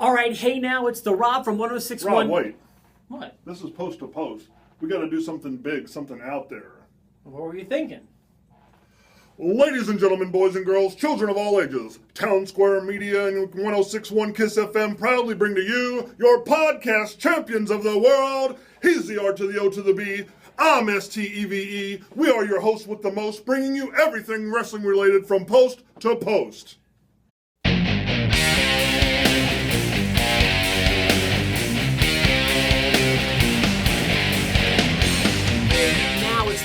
All right, hey now, it's the Rob from 1061. Rob, wait. What? This is post to post. We got to do something big, something out there. What were you thinking? Ladies and gentlemen, boys and girls, children of all ages, Town Square Media and 1061 KISS FM proudly bring to you your podcast champions of the world. He's the R to the O to the B. I'm STEVE. We are your hosts with the most, bringing you everything wrestling related from post to post.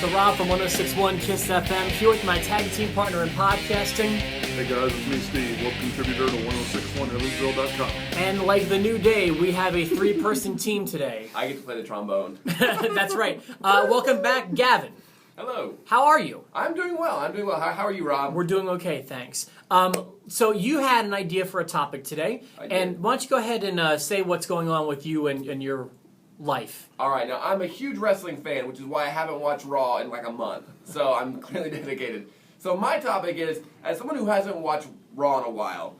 The Rob from 1061 KISS FM here with my tag team partner in podcasting. Hey guys, it's me, Steve, web contributor to 1061 evansville.com. And like the new day, we have a three-person team today. I get to play the trombone. That's right. Welcome back, Gavin. Hello. How are you? I'm doing well. How are you, Rob? We're doing okay, thanks. So you had an idea for a topic today. I did. And why don't you go ahead and say what's going on with you and your life. All right, now I'm a huge wrestling fan, which is why I haven't watched Raw in like a month. So I'm clearly dedicated. So my topic is, as someone who hasn't watched Raw in a while,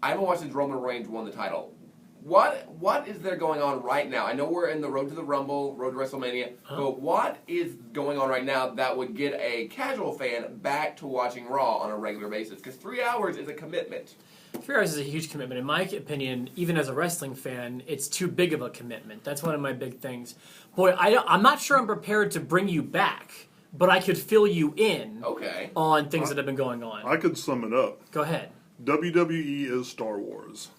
I haven't watched since Roman Reigns won the title. What is there going on right now? I know we're in the road to the Rumble, road to WrestleMania, but what is going on right now that would get a casual fan back to watching Raw on a regular basis? Because 3 hours is a commitment. 3 hours is a huge commitment. In my opinion, even as a wrestling fan, it's too big of a commitment. That's one of my big things. Boy, I'm not sure I'm prepared to bring you back, but I could fill you in on things that have been going on. I could sum it up. Go ahead. WWE is Star Wars.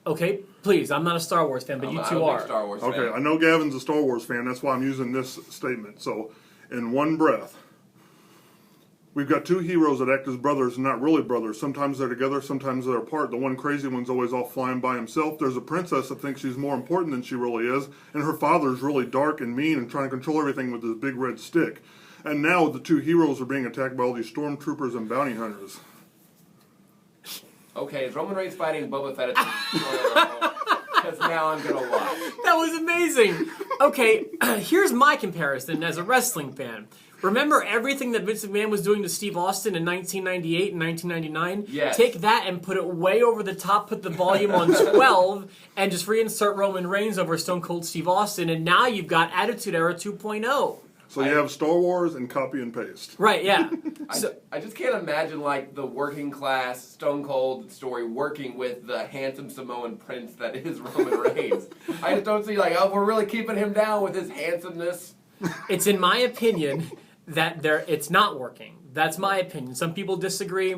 Okay, please. I'm not a Star Wars fan, but you two are. I'm a big Star Wars fan. Okay, I know Gavin's a Star Wars fan. That's why I'm using this statement. So, in one breath, we've got two heroes that act as brothers and not really brothers. Sometimes they're together, sometimes they're apart. The one crazy one's always off flying by himself. There's a princess that thinks she's more important than she really is, and her father's really dark and mean and trying to control everything with his big red stick. And now the two heroes are being attacked by all these stormtroopers and bounty hunters. Okay, is Roman Reigns fighting Boba Fett at the because now I'm going to watch. That was amazing. Okay, here's my comparison as a wrestling fan. Remember everything that Vince McMahon was doing to Steve Austin in 1998 and 1999? Yes. Take that and put it way over the top, put the volume on 12, and just reinsert Roman Reigns over Stone Cold Steve Austin, and now you've got Attitude Era 2.0. So you have Star Wars and copy and paste. Right, yeah. I just can't imagine like the working class Stone Cold story working with the handsome Samoan prince that is Roman Reigns. I just don't see like, oh, we're really keeping him down with his handsomeness. It's in my opinion that it's not working. That's my opinion. Some people disagree.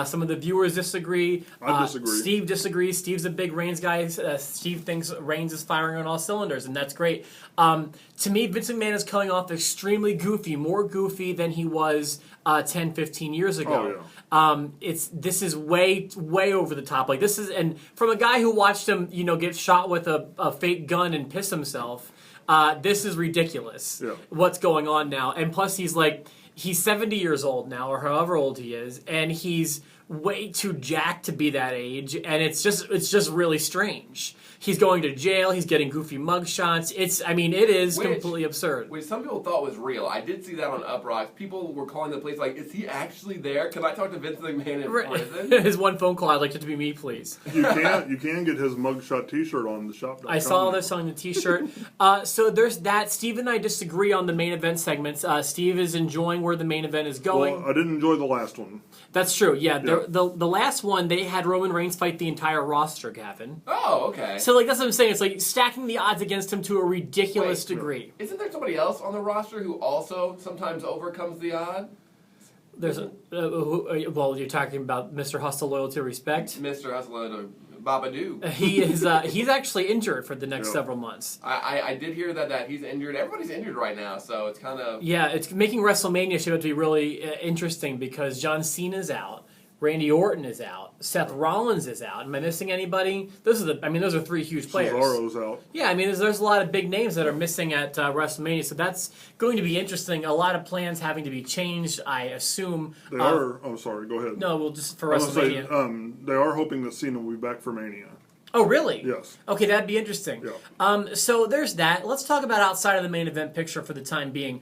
Some of the viewers disagree. I disagree. Steve disagrees. Steve's a big Reigns guy. Steve thinks Reigns is firing on all cylinders, and that's great. To me, Vince McMahon is coming off extremely goofy, more goofy than he was 10, 15 years ago. Oh, yeah. This is way over the top. Like this is, and from a guy who watched him, get shot with a fake gun and piss himself. This is ridiculous. Yeah. What's going on now? And plus, he's 70 years old now, or however old he is, and he's way too jacked to be that age, and it's just really strange. He's going to jail. He's getting goofy mugshots. It is completely absurd. Which some people thought was real. I did see that on Uproxx. People were calling the police like, "Is he actually there? Can I talk to Vince McMahon in prison?" His one phone call. I'd like it to be me, please. You can get his mugshot T-shirt on the shop.com. I saw they're selling the T-shirt. So there's that. Steve and I disagree on the main event segments. Steve is enjoying where the main event is going. Well, I didn't enjoy the last one. That's true. Yeah. The last one they had Roman Reigns fight the entire roster, Gavin. Oh, okay. So that's what I'm saying. It's like stacking the odds against him to a ridiculous degree. Isn't there somebody else on the roster who also sometimes overcomes the odd? There's you're talking about Mr. Hustle, Loyalty, Respect. Mr. Hustle, Loyalty, Babadoo. He's actually injured for the next several months. I did hear that he's injured. Everybody's injured right now, so it's kind of... Yeah, it's making WrestleMania show to be really interesting because John Cena's out. Randy Orton is out. Seth Rollins is out. Am I missing anybody? Those are three huge players. Cesaro's out. Yeah, there's a lot of big names that are missing at WrestleMania, so that's going to be interesting. A lot of plans having to be changed, I assume. They are. Oh, sorry. Go ahead. No, just for WrestleMania. They are hoping that Cena will be back for Mania. Oh, really? Yes. Okay, that'd be interesting. Yeah. So there's that. Let's talk about outside of the main event picture for the time being.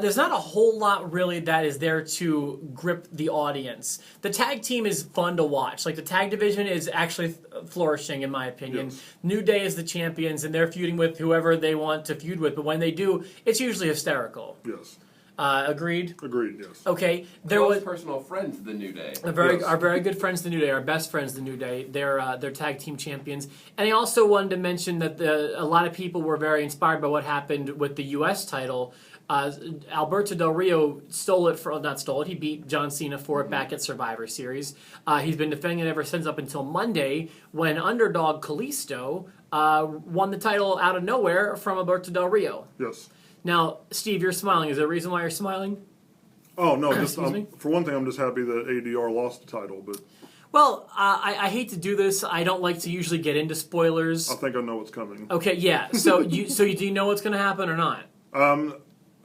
There's not a whole lot really that is there to grip the audience. The tag team is fun to watch. Like the tag division is actually flourishing in my opinion. Yes. New Day is the champions and they're feuding with whoever they want to feud with, but when they do, it's usually hysterical. Yes. Agreed? Agreed, yes. Okay. There Close was personal friends, the New Day. our very good friends, the New Day, our best friends, the New Day. They're tag team champions, and I also wanted to mention that a lot of people were very inspired by what happened with the U.S. title. Alberto Del Rio he beat John Cena for it back at Survivor Series. He's been defending it ever since up until Monday when underdog Kalisto won the title out of nowhere from Alberto Del Rio. Yes. Now, Steve, you're smiling. Is there a reason why you're smiling? Oh, no, just Excuse me? for one thing, I'm just happy that ADR lost the title, but Well, I hate to do this. I don't like to usually get into spoilers. I think I know what's coming. Okay, yeah. So do you know what's going to happen or not?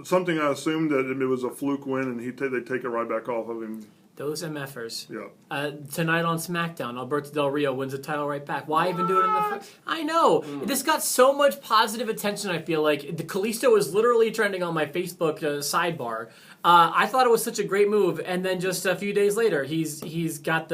Something I assumed that it was a fluke win, and they take it right back off of him. Those MFers. Yeah. Tonight on SmackDown, Alberto Del Rio wins the title right back. Why even do it in the first? I know. This got so much positive attention, I feel like. The Kalisto was literally trending on my Facebook sidebar. I thought it was such a great move, and then just a few days later, he's got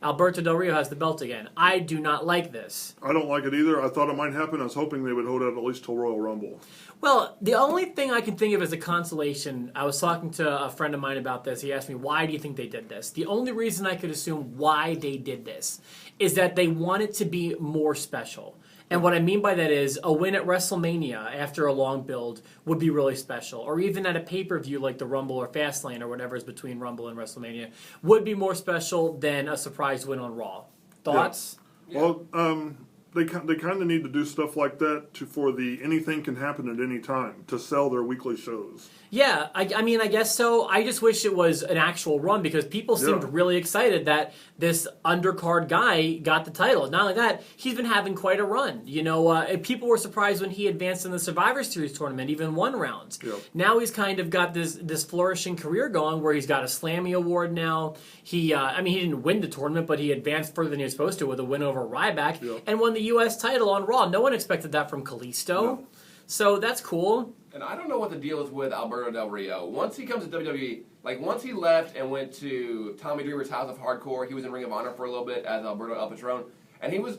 Alberto Del Rio has the belt again. I do not like this. I don't like it either. I thought it might happen. I was hoping they would hold out at least till Royal Rumble. Well, the only thing I can think of as a consolation, I was talking to a friend of mine about this. He asked me, why do you think they did this? The only reason I could assume why they did this is that they want it to be more special. And what I mean by that is a win at WrestleMania after a long build would be really special. Or even at a pay-per-view like the Rumble or Fastlane or whatever is between Rumble and WrestleMania would be more special than a surprise win on Raw. Thoughts? Yeah. Well, they kind of need to do stuff like that for the anything can happen at any time to sell their weekly shows. Yeah, I mean, I guess so. I just wish it was an actual run because people seemed really excited that this undercard guy got the title. Not only that, he's been having quite a run. You know, people were surprised when he advanced in the Survivor Series tournament, even won rounds. Yep. Now he's kind of got this flourishing career going where he's got a Slammy Award now. He didn't win the tournament, but he advanced further than he was supposed to with a win over Ryback and won the U.S. title on Raw. No one expected that from Kalisto. No. So that's cool. And I don't know what the deal is with Alberto Del Rio. Once he comes to WWE, like once he left and went to Tommy Dreamer's House of Hardcore, he was in Ring of Honor for a little bit as Alberto El Patron, and he was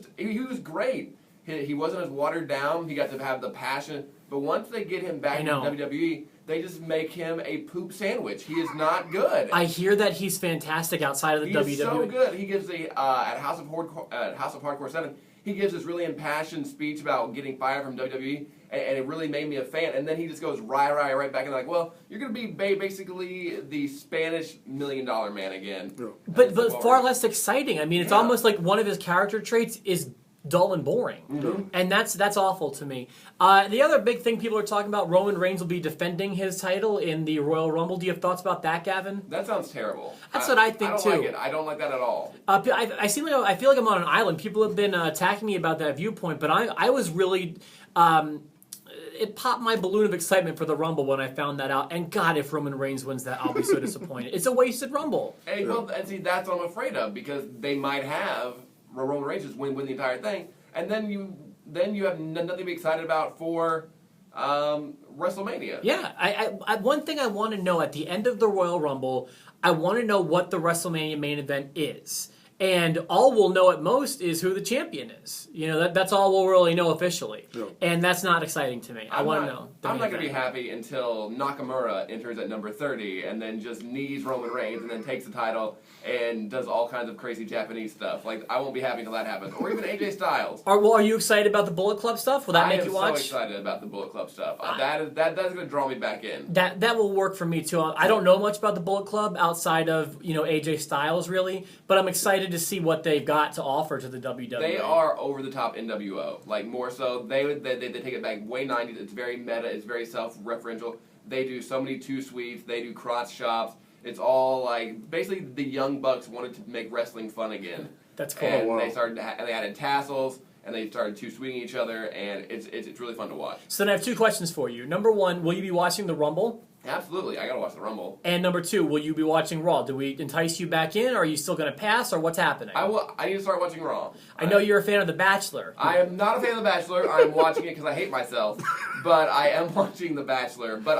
great. He wasn't as watered down. He got to have the passion. But once they get him back to WWE, they just make him a poop sandwich. He is not good. I hear that he's fantastic outside of the WWE. He's so good. He gives at House of Hardcore 7. He gives this really impassioned speech about getting fired from WWE, and it really made me a fan. And then he just goes right back and like, well, you're going to be basically the Spanish $1 million man again. Yeah. But far less exciting. I mean, it's almost like one of his character traits is dull and boring, and that's awful to me. The other big thing people are talking about, Roman Reigns will be defending his title in the Royal Rumble. Do you have thoughts about that, Gavin? That sounds terrible. That's what I think too. I don't like it. I don't like that at all. I feel like I'm on an island. People have been attacking me about that viewpoint, but I was really. It popped my balloon of excitement for the Rumble when I found that out. And God, if Roman Reigns wins that, I'll be so disappointed. It's a wasted Rumble. Hey, well, and see, that's what I'm afraid of because they might have Roman Reigns just win the entire thing, and then you have nothing to be excited about for WrestleMania. Yeah, I one thing I want to know at the end of the Royal Rumble, I want to know what the WrestleMania main event is. And all we'll know at most is who the champion is. You know, that's all we'll really know officially. Yeah. And that's not exciting to me. I want to know. I'm not going to be happy until Nakamura enters at number 30 and then just knees Roman Reigns and then takes the title and does all kinds of crazy Japanese stuff. Like, I won't be happy until that happens. Or even AJ Styles. Are you excited about the Bullet Club stuff? Will that make you watch? I am so excited about the Bullet Club stuff. That's going to draw me back in. That will work for me, too. I don't know much about the Bullet Club outside of, AJ Styles, really. But I'm excited to see what they've got to offer to the WWE. They are over-the-top NWO. Like, more so. They take it back way 90s. It's very meta. It's very self-referential. They do so many two-sweeps. They do crotch chops. It's all like basically the Young Bucks wanted to make wrestling fun again. That's cool. And they started. They added tassels, and they started two-sweeting each other, and it's really fun to watch. So then I have two questions for you. Number one, will you be watching the Rumble? Absolutely, I gotta watch the Rumble. And number 2, will you be watching Raw? Do we entice you back in, or are you still going to pass, or what's happening? I need to start watching Raw. I know you're a fan of The Bachelor. I am not a fan of The Bachelor. I'm watching it because I hate myself. But I am watching The Bachelor. But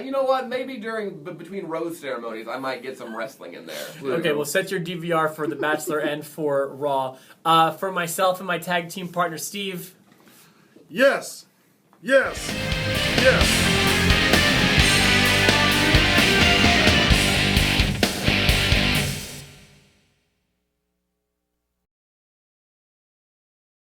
you know what? Maybe between rose ceremonies, I might get some wrestling in there. Okay, well, set your DVR for The Bachelor and for Raw. For myself and my tag team partner, Steve. Yes. Yes. Yes.